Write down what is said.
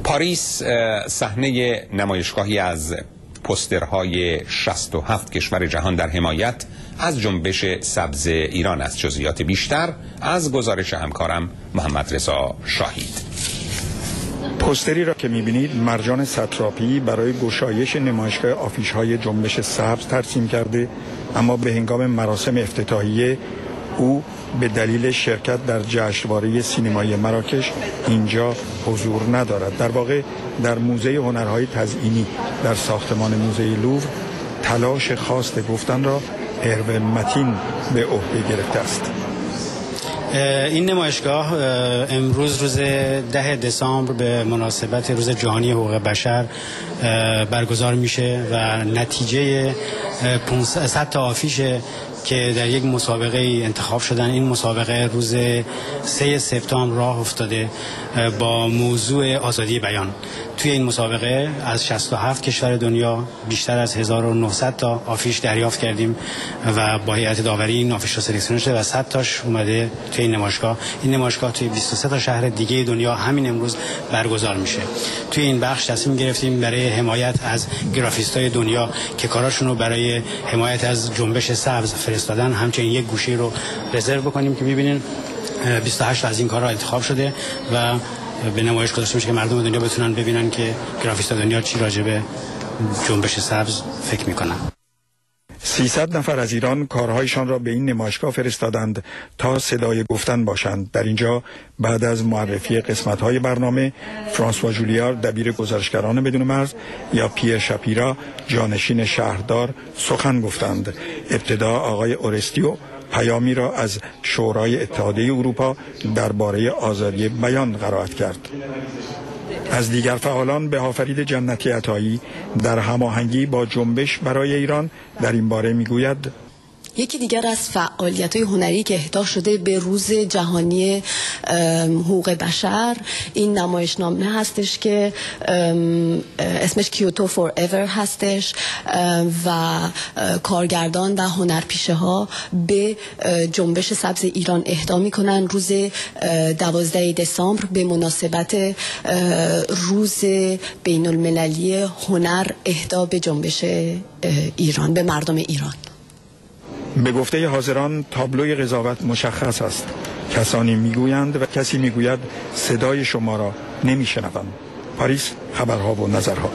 پاریس صحنه نمایشگاهی از پوسترهای 67 کشور جهان در حمایت از جنبش سبز ایران است. جزئیات بیشتر از گزارش همکارم محمد رضا شاهید. پوستری را که می‌بینید مرجان ستراپی برای گشایش نمایشگاه آفیش‌های جنبش سبز ترسیم کرده، اما به هنگام مراسم افتتاحیه او به دلیل شرکت در جشنواره سینمایی مراکش اینجا حضور ندارد. در واقع در موزه هنرهای تزئینی در ساختمان موزه لوور تلاش خواست گفتن را هرو متین به عهده گرفته است. این نمایشگاه امروز روز 10 دسامبر به مناسبت روز جهانی حقوق بشر برگزار میشه و نتیجه 500 تا آفیش که در یک مسابقه انتخاب شدن. این مسابقه روز 3 سپتامبر راه افتاده با موضوع آزادی بیان. توی این مسابقه از 67 کشور دنیا بیشتر از 1900 تا آفیش دریافت کردیم و با هیئت داوری این آفیش رو سلکسیون شده و 100 تاش اومده توی این نمایشگاه. این نمایشگاه توی 23 تا شهر دیگه دنیا همین امروز برگزار میشه. توی این بخش تصمیم گرفتیم برای حمایت از گرافیستای دنیا که کاراشون رو برای حمایت از جنبش سبز فرستادن، همچنین یک گوشه رو رزرو بکنیم که ببینین 28 از این کارها انتخاب شده و به نمایش گذاشته میشه که مردم دنیا بتونن ببینن که گرافیستا دنیا چی راجع به جنبش سبز فکر میکنن. 300 نفر از ایران کارهایشان را به این نمایشگاه فرستادند تا صدای گفتن باشند. در اینجا بعد از معرفی قسمت‌های برنامه، فرانسوا جولیار دبیر گزارشگران بدون مرز یا پیر شاپیرا جانشین شهردار سخن گفتند. ابتدا آقای اورستیو پیامی را از شورای اتحادیه اروپا درباره آزادی بیان قرائت کرد. از دیگر فعالان به آفرید جنتی عطایی در هماهنگی با جنبش برای ایران در این باره میگوید: یکی دیگر از فعالیت‌های هنری که اهدا شده به روز جهانی حقوق بشر این نمایشنامه هستش که اسمش کیوتو فور ایور هستش و کارگردان و هنرپیشه ها به جنبش سبز ایران اهدا میکنن روز 12 دسامبر به مناسبت روز بین المللی هنر اهدا به جنبش ایران، به مردم ایران. به گفته حاضران تابلوی قضاوت مشخص است. کسانی میگویند و کسی میگوید صدای شما را نمیشنوم. پاریس، خبرها و نظرها.